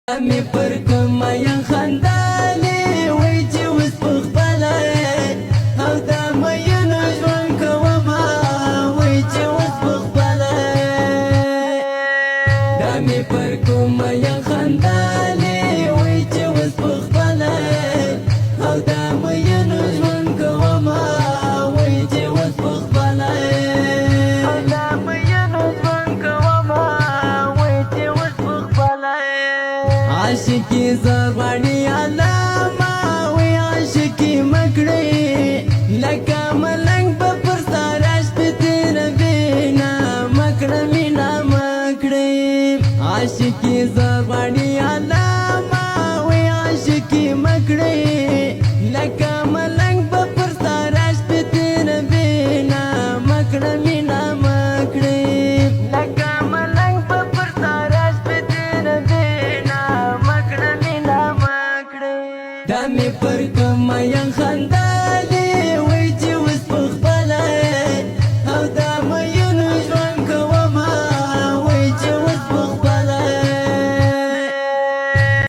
می پر کوم یا خندالې وای چې اوس په خپله او دا مینو ژوند کومه وای چې اوس په خپله دا می پر کوم یا خندالې وای چې اوس په خپله او دا مینو ژوند کومه وای چې اوس په خپله عاشقی زغړی علامه وی عاشقی مکړی لکه ملنګ په پر ساراش په تیر بینا مکړه مینا مکړی عاشقی زغړی علامه وی عاشقی مکړی لکه ملنګ په پر ساراش په تیر بینا مکړه مینا مکړی دا می پر کوم یا خندا